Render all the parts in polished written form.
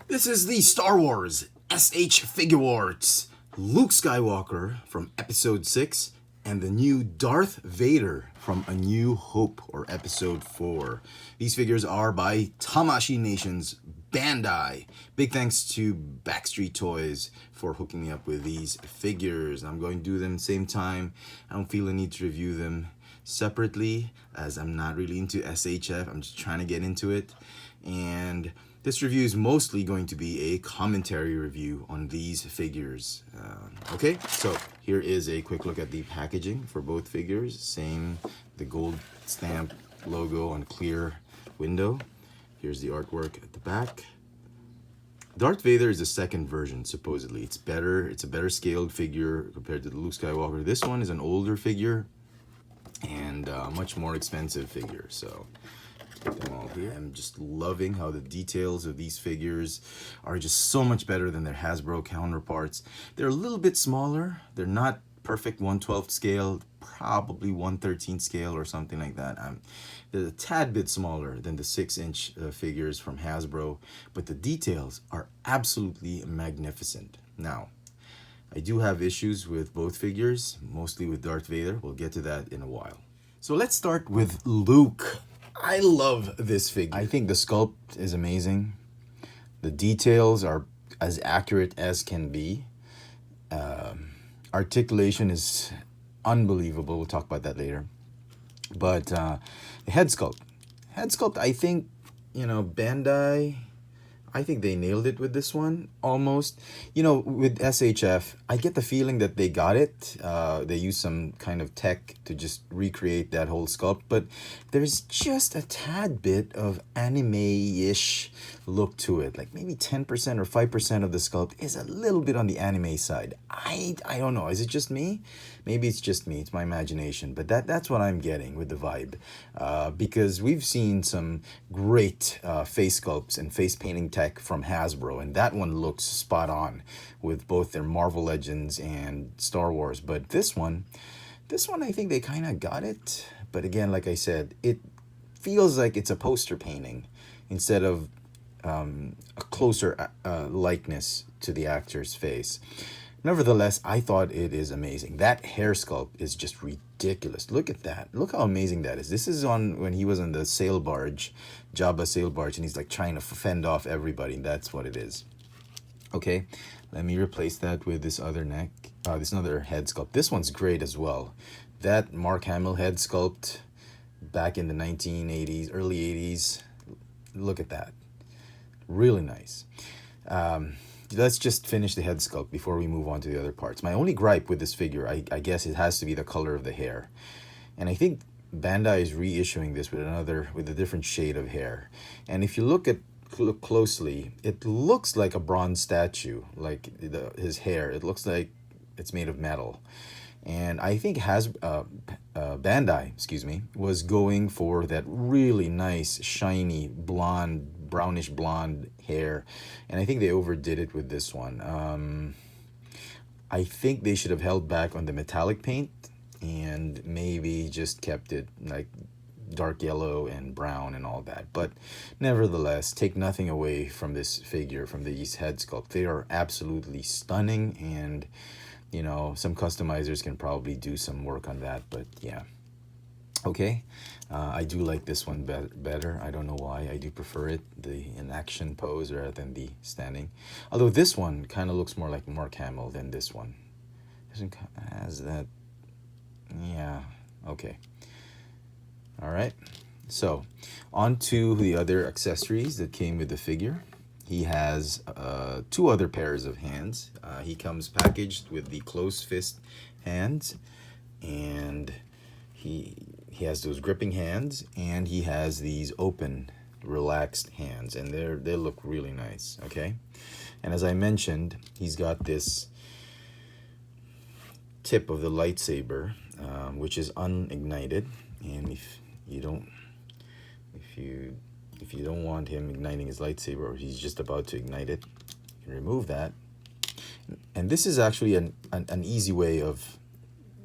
This is the Star Wars SHFiguarts Luke Skywalker from Episode 6 and the new Darth Vader from A New Hope or Episode 4. These figures are by Tamashii Nation's Bandai. Big thanks to Backstreet Toys for hooking me up with these figures. I'm going to do them at the same time. I don't feel the need to review them separately as I'm not really into SHF. I'm just trying to get into it. And this review is mostly going to be a commentary review on these figures. Okay, so here is a quick look at the packaging for both figures. Same, the gold stamp logo on clear window. Here's the artwork at the back. Darth Vader is the second version, supposedly. It's better. It's a better scaled figure compared to the Luke Skywalker. This one is an older figure and much more expensive figure. So put them all here. I'm just loving how the details of these figures are just so much better than their Hasbro counterparts. They're a little bit smaller. They're not perfect 1/12 scale, probably 1/13 scale or something like that. They're a tad bit smaller than the 6-inch figures from Hasbro, but the details are absolutely magnificent. Now, I do have issues with both figures, mostly with Darth Vader. We'll get to that in a while. So let's start with Luke. I love this figure. I think the sculpt is amazing. The details are as accurate as can be. Articulation is unbelievable. We'll talk about that later. But the head sculpt. I think, Bandai, I think they nailed it with this one, almost. With SHF, I get the feeling that they got it. They used some kind of tech to just recreate that whole sculpt, but there's just a tad bit of anime-ish look to it. Like maybe 10% or 5% of the sculpt is a little bit on the anime side. I don't know. Is it just me? Maybe it's just me. It's my imagination. But that's what I'm getting with the vibe. Because we've seen some great face sculpts and face painting tech from Hasbro, and that one looks spot on with both their Marvel Legends and Star Wars. But this one I think they kind of got it. But again, like I said, it feels like it's a poster painting instead of a closer likeness to the actor's face. Nevertheless, I thought it is amazing. That hair sculpt is just ridiculous. Look at that. Look how amazing that is. This is on when he was on the sail barge, Jabba sail barge, and he's like trying to fend off everybody. That's what it is. Okay, let me replace that with this other this other head sculpt. This one's great as well. That Mark Hamill head sculpt back in the 1980s, early 80s. Look at that. Really nice. Let's just finish the head sculpt before we move on to the other parts. My only gripe with this figure, I guess it has to be the color of the hair. And I think Bandai is reissuing this with a different shade of hair. And if you look closely, it looks like a bronze statue, like his hair. It looks like it's made of metal. And I think Bandai, was going for that really nice, shiny, brownish blonde hair. And I think they overdid it with this one. I think they should have held back on the metallic paint and maybe just kept it like dark yellow and brown and all that. But nevertheless, take nothing away from this figure, from these head sculpt. They are absolutely stunning, and some customizers can probably do some work on that, but yeah. Okay, I do like this one better. I don't know why. I do prefer it, in action pose rather than the standing. Although this one kind of looks more like Mark Hamill than this one. Has that, yeah, okay. All right, so on to the other accessories that came with the figure. He has 2 other pairs of hands. He comes packaged with the closed fist hands, and he has those gripping hands, and he has these open, relaxed hands, and they look really nice. Okay, and as I mentioned, he's got this tip of the lightsaber, which is unignited, and if you don't want him igniting his lightsaber, or he's just about to ignite it, you can remove that. And this is actually an easy way of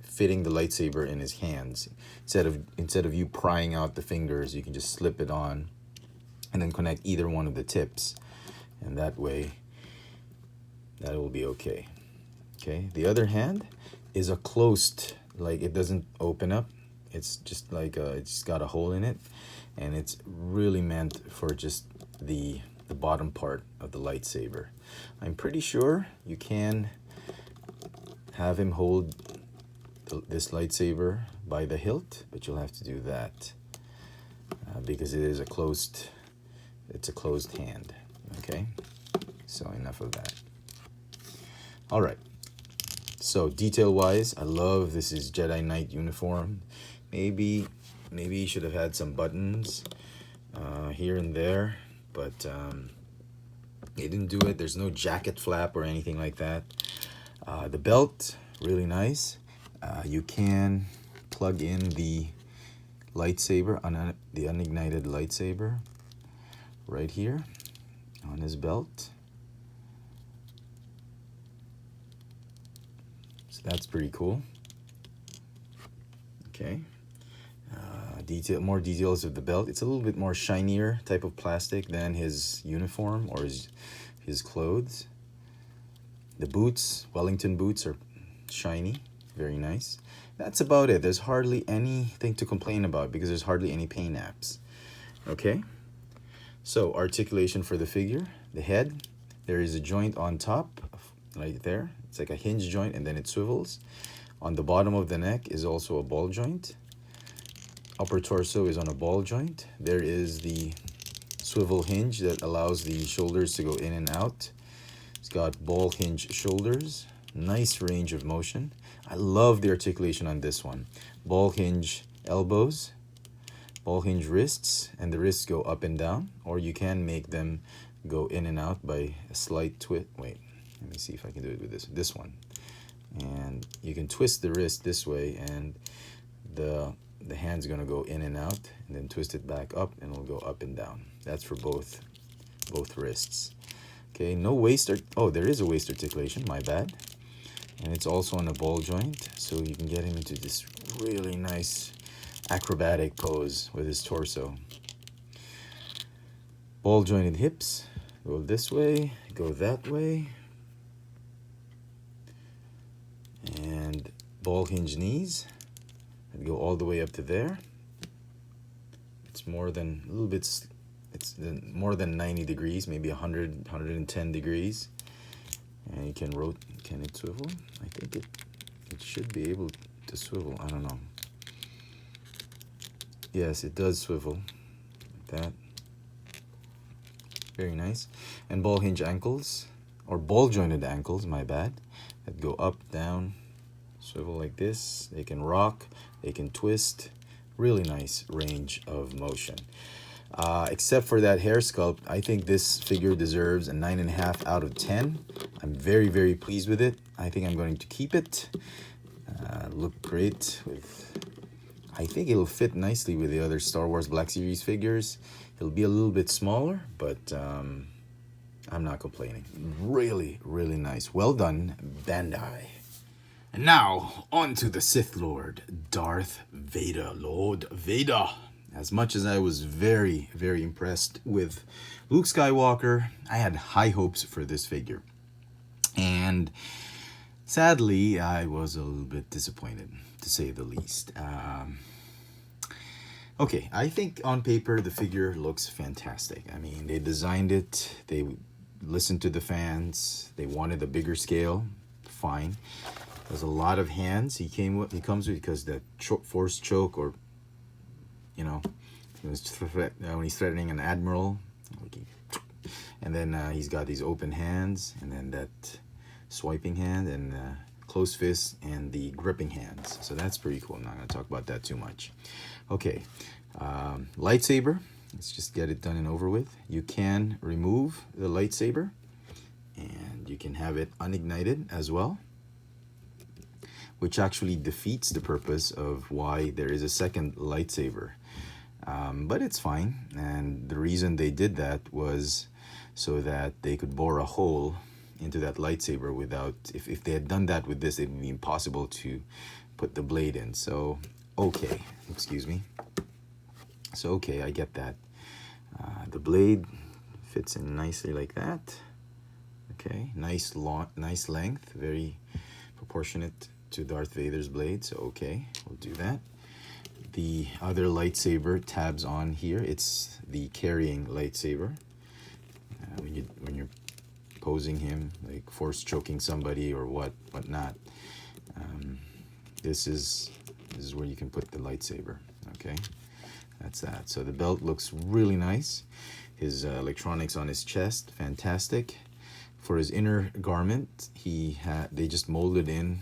fitting the lightsaber in his hands. Instead of you prying out the fingers, you can just slip it on and then connect either one of the tips. and that way that will be okay. Okay, the other hand is a closed, like it doesn't open up. It's just like it's got a hole in it, and it's really meant for just the bottom part of the lightsaber. I'm pretty sure you can have him hold this lightsaber by the hilt, but you'll have to do that because it is a closed, it's a closed hand. Okay, so enough of that. All right, so detail wise, I love this is Jedi Knight uniform. Maybe he should have had some buttons here and there, but they didn't do it. There's no jacket flap or anything like that. The belt, really nice. You can plug in the lightsaber, the unignited lightsaber, right here on his belt. So that's pretty cool. Okay. More details of the belt. It's a little bit more shinier type of plastic than his uniform or his clothes. The boots, Wellington boots, are shiny, very nice. That's about it. There's hardly anything to complain about because there's hardly any paint apps. Okay, so articulation for the figure. The head, there is a joint on top, right there. It's like a hinge joint, and then it swivels. On the bottom of the neck is also a ball joint. Upper torso is on a ball joint. There is the swivel hinge that allows the shoulders to go in and out. It's got ball hinge shoulders. Nice range of motion. I love the articulation on this one. Ball hinge elbows, ball hinge wrists, and the wrists go up and down, or you can make them go in and out by a slight twist. Wait, let me see if I can do it with this one. And you can twist the wrist this way, and the hand's gonna go in and out, and then twist it back up, and it'll go up and down. That's for both wrists. Okay, no waist. Oh, there is a waist articulation. My bad. And it's also on a ball joint, so you can get him into this really nice acrobatic pose with his torso. Ball jointed hips. Go this way. Go that way. And ball hinge knees. And go all the way up to there. It's more than a little bit. It's more than 90 degrees, maybe 100, 110 degrees. And you can rotate. Can it swivel? I think it should be able to swivel. I don't know. Yes, it does swivel. Like that. Very nice. And ball hinge ankles, or ball jointed ankles, my bad, that go up, down, swivel like this. They can rock, they can twist. Really nice range of motion. Except for that hair sculpt, I think this figure deserves a 9.5 out of 10. I'm very, very pleased with it. I think I'm going to keep it. Look great with. I think it'll fit nicely with the other Star Wars Black Series figures. It'll be a little bit smaller, but I'm not complaining. Really, really nice. Well done, Bandai. And now, on to the Sith Lord, Darth Vader. Lord Vader. As much as I was very, very impressed with Luke Skywalker, I had high hopes for this figure. And sadly, I was a little bit disappointed, to say the least. Okay, I think on paper the figure looks fantastic. I mean, they designed it, they listened to the fans, they wanted a bigger scale, fine. There's a lot of hands he comes with because the force choke, or you know, when he's threatening an admiral, and then he's got these open hands, and then that swiping hand, and closed fist, and the gripping hands. So that's pretty cool. I'm not going to talk about that too much. Okay, lightsaber. Let's just get it done and over with. You can remove the lightsaber, and you can have it unignited as well, which actually defeats the purpose of why there is a second lightsaber. But it's fine, and the reason they did that was so that they could bore a hole into that lightsaber without, if they had done that with this, it would be impossible to put the blade in. So, okay, excuse me. So, okay, I get that. The blade Fits in nicely like that. Okay, nice length, very proportionate to Darth Vader's blade. So okay, we'll do that. The other lightsaber tabs on here. It's the carrying lightsaber. When you're posing him, like force choking somebody or whatnot. This is where you can put the lightsaber. Okay, that's that. So the belt looks really nice. His electronics on his chest, fantastic. For his inner garment, they just molded in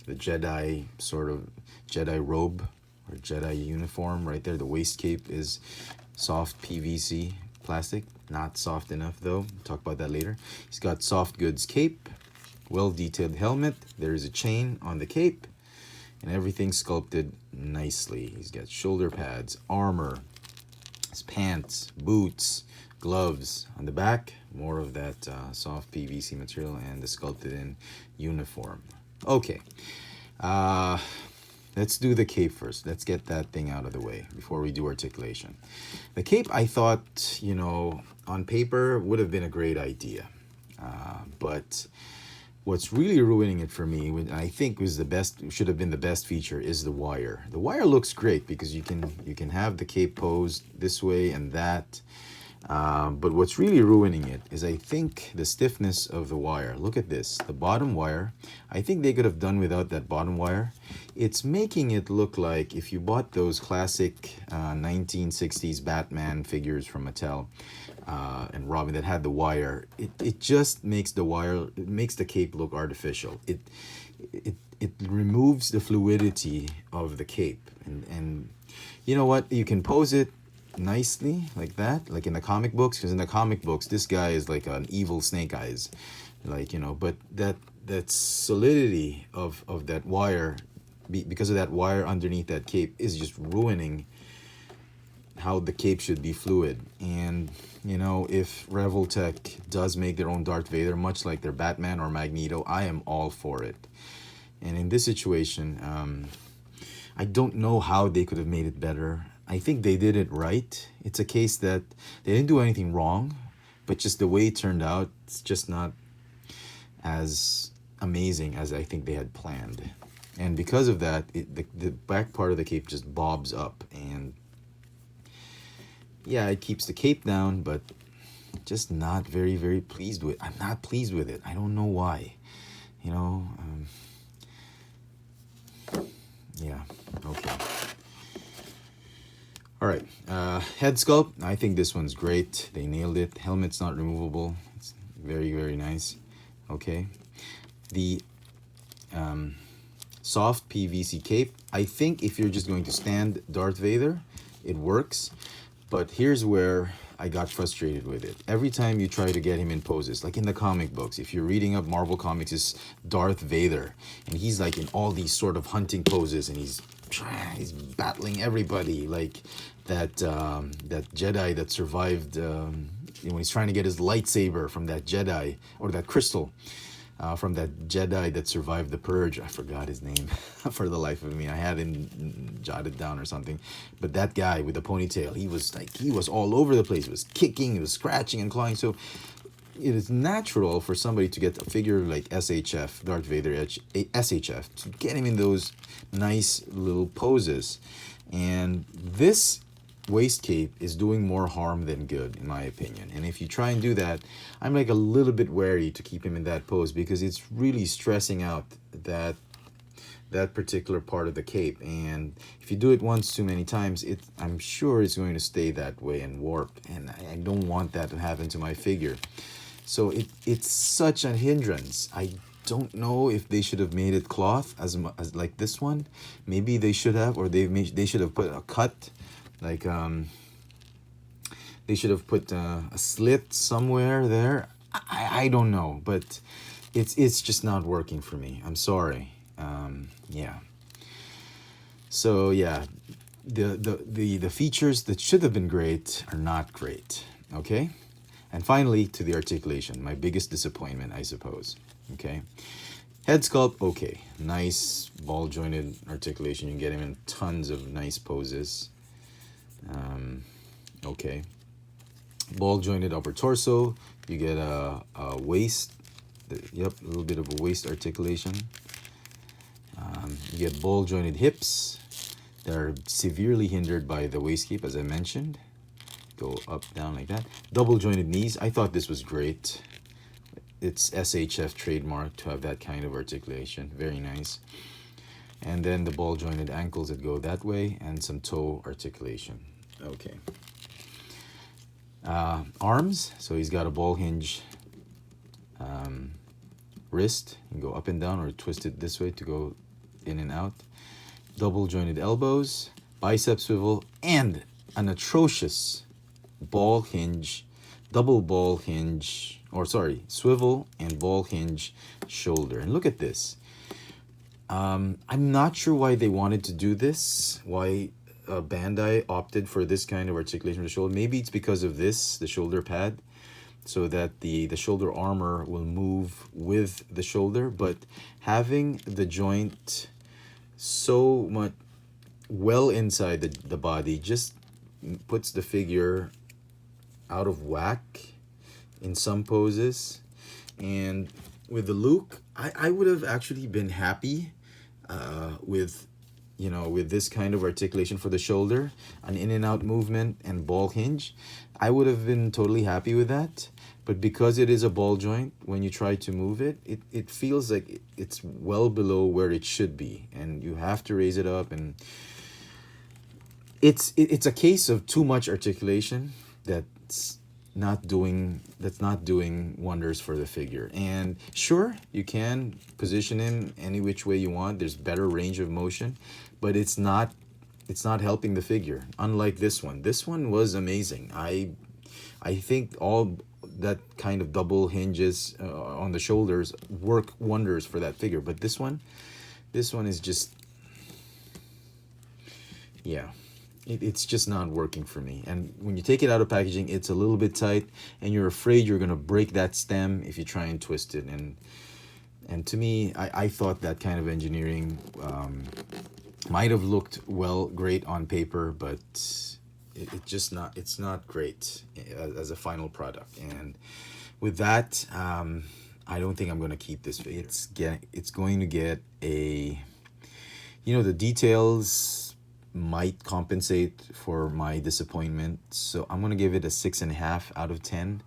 the Jedi sort of Jedi robe or Jedi uniform right there. The waist cape is soft PVC plastic, not soft enough though. Talk about that later. He's got soft goods cape, well detailed helmet. There is a chain on the cape, and everything sculpted nicely. He's got shoulder pads, armor, his pants, boots, gloves. On the back, more of that soft PVC material and the sculpted in uniform. Okay, let's do the cape first. Let's get that thing out of the way before we do articulation. The cape, I thought, you know, on paper would have been a great idea, but what's really ruining it for me, I think should have been the best feature, is the wire. The wire looks great because you can have the cape posed this way and that. But what's really ruining it is, I think, the stiffness of the wire. Look at this, the bottom wire. I think they could have done without that bottom wire. It's making it look like if you bought those classic 1960s Batman figures from Mattel and Robin that had the wire, it just makes the cape look artificial. It removes the fluidity of the cape, and you know what? You can pose it nicely like that, like in the comic books, because in the comic books this guy is like an evil Snake Eyes, like, you know, but that solidity of that wire, because of that wire underneath that cape, is just ruining how the cape should be fluid. And you know, if Revoltech does make their own Darth Vader, much like their Batman or Magneto, I am all for it. And in this situation, I don't know how they could have made it better. I think they did it right. It's a case that they didn't do anything wrong, but just the way it turned out, it's just not as amazing as I think they had planned. And because of that, the back part of the cape just bobs up, and yeah, it keeps the cape down, but just not very, very pleased with. I'm not pleased with it. I don't know why. You know, yeah, okay. All right, head sculpt. I think this one's great. They nailed it. Helmet's not removable. It's very, very nice. Okay. The soft PVC cape. I think if you're just going to stand Darth Vader, it works. But here's where I got frustrated with it. Every time you try to get him in poses, like in the comic books, if you're reading up Marvel Comics, it's Darth Vader, and he's like in all these sort of hunting poses, and he's battling everybody, like that Jedi that survived when he's trying to get his lightsaber from that Jedi, or that crystal from that Jedi that survived the Purge. I forgot his name for the life of me. I had him jotted down or something. But that guy with the ponytail, he was all over the place. He was kicking, he was scratching and clawing. So it is natural for somebody to get a figure like SHF, Darth Vader SHF, to get him in those nice little poses. And this waist cape is doing more harm than good, in my opinion. And if you try and do that, I'm like a little bit wary to keep him in that pose, because it's really stressing out that particular part of the cape. And if you do it once too many times, I'm sure it's going to stay that way and warp, and I don't want that to happen to my figure. So it's such a hindrance. I don't know if they should have made it cloth as like this one. Maybe they should have, or they should have put a cut, like they should have put a slit somewhere there. I don't know, but it's just not working for me. I'm sorry. Yeah. So yeah, the features that should have been great are not great. Okay. And finally, to the articulation, my biggest disappointment, I suppose. Okay. Head sculpt, okay. Nice ball-jointed articulation. You can get him in tons of nice poses. Okay. Ball jointed upper torso. You get a waist. Yep, a little bit of a waist articulation. You get ball jointed hips. They're severely hindered by the waistcape, as I mentioned. Go up, down like that. Double jointed knees. I thought this was great. It's SHF trademark to have that kind of articulation. Very nice. And then the ball jointed ankles that go that way, and some toe articulation. Okay. Arms. So he's got a ball hinge wrist. You can go up and down or twist it this way to go in and out. Double jointed elbows, bicep swivel, and an atrocious ball hinge, double ball hinge, or sorry, swivel and ball hinge shoulder. And look at this. I'm not sure why they wanted to do this, why Bandai opted for this kind of articulation of the shoulder. Maybe it's because of this, the shoulder pad, so that the shoulder armor will move with the shoulder. But having the joint so much well inside the body just puts the figure out of whack in some poses. And with the Luke, I would have actually been happy with, you know, with this kind of articulation for the shoulder, an in and out movement and ball hinge. I would have been totally happy with that. But because it is a ball joint, when you try to move it, it feels like it's well below where it should be, and you have to raise it up. And it's a case of too much articulation that's not doing wonders for the figure. And sure, you can position him any which way you want. There's better range of motion, but it's not helping the figure. Unlike this one. This one was amazing. I think all that kind of double hinges on the shoulders work wonders for that figure. But this one is just, yeah, it's just not working for me. And when you take it out of packaging, it's a little bit tight, and you're afraid you're gonna break that stem if you try and twist it. And to me, I thought that kind of engineering might have looked great on paper, but it's not great as a final product. And with that, I don't think I'm going to keep this. It's going to get a, you know, the details might compensate for my disappointment, so I'm going to give it a 6.5 out of 10.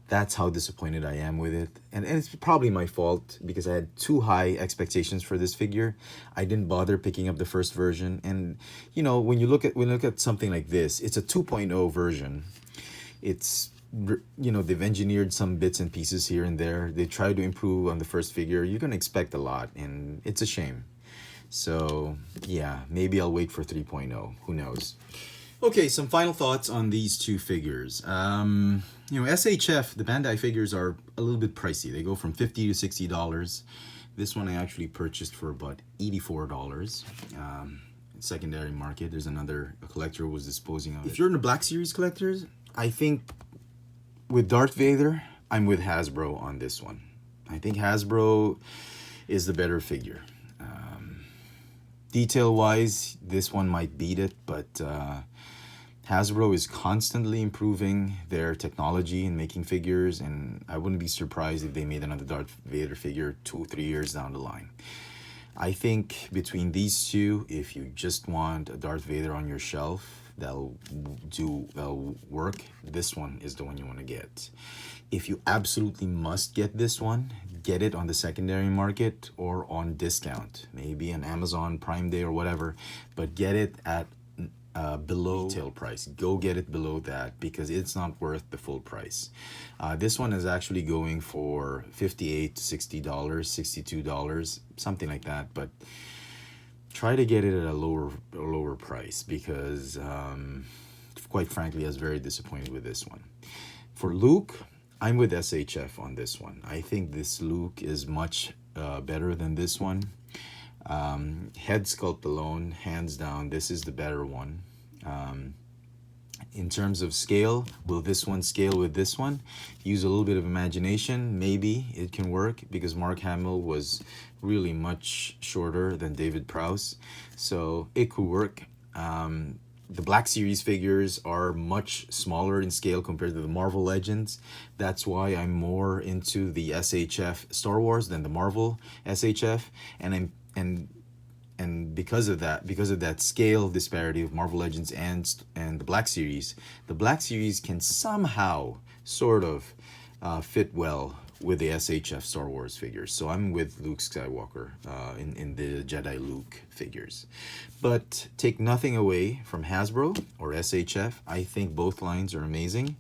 That's how disappointed I am with it. And it's probably my fault because I had too high expectations for this figure. I didn't bother picking up the first version. And, you know, when you look at something like this, it's a 2.0 version. It's, you know, they've engineered some bits and pieces here and there. They try to improve on the first figure. You're going to expect a lot, and it's a shame. So, yeah, maybe I'll wait for 3.0. Who knows? Okay, some final thoughts on these two figures. You know, SHF, the Bandai figures are a little bit pricey. They go from $50 to $60. This one I actually purchased for about $84. Secondary market, there's a collector who was disposing of it. If you're in the Black Series collectors, I think with Darth Vader, I'm with Hasbro on this one. I think Hasbro is the better figure. Detail-wise, this one might beat it, but Hasbro is constantly improving their technology in making figures, and I wouldn't be surprised if they made another Darth Vader figure 2 or 3 years down the line. I think between these two, if you just want a Darth Vader on your shelf that'll work, this one is the one you want to get. If you absolutely must get this one, get it on the secondary market or on discount, maybe on Amazon Prime Day or whatever, but get it at below retail price. Go get it below that because it's not worth the full price. This one is actually going for $58 to $60, $62, something like that, but try to get it at a lower price because quite frankly I was very disappointed with this one. For Luke, I'm with SHF on this one. I think this Luke is much better than this one. Head sculpt alone, hands down, this is the better one. In terms of scale, will this one scale with this one? Use a little bit of imagination, maybe it can work because Mark Hamill was really much shorter than David Prowse, so it could work. the Black Series figures are much smaller in scale compared to the Marvel Legends. That's why I'm more into the SHF Star Wars than the Marvel SHF, and because of that scale disparity of Marvel Legends and the Black Series can somehow sort of fit well with the SHF Star Wars figures. So I'm with Luke Skywalker in the Jedi Luke figures. But take nothing away from Hasbro or SHF. I think both lines are amazing.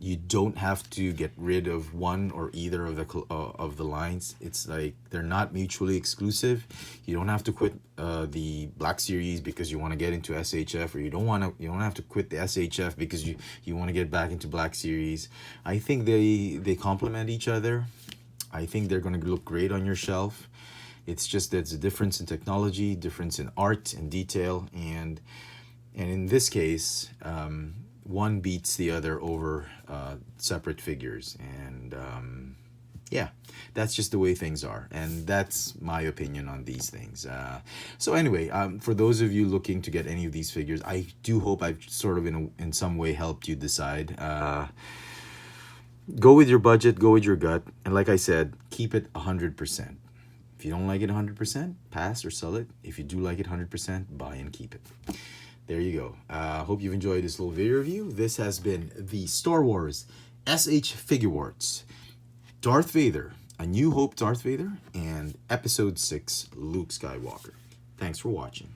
You don't have to get rid of one or either of the lines. It's like they're not mutually exclusive. You don't have to quit the Black Series because you want to get into SHF, or you don't have to quit the SHF because you want to get back into Black Series. I think they complement each other. I think they're going to look great on your shelf. It's just there's a difference in technology, difference in art and detail, and in this case, one beats the other over separate figures, and yeah, that's just the way things are, and that's my opinion on these things. So anyway, for those of you looking to get any of these figures, I do hope I've sort of in some way helped you decide. Go with your budget, go with your gut, and like I said, keep it 100%. If you don't like it 100%, pass or sell it. If you do like it 100%, buy and keep it. There you go. Hope you've enjoyed this little video review. This has been the Star Wars SHFiguarts Darth Vader, A New Hope Darth Vader, and Episode 6 Luke Skywalker. Thanks for watching.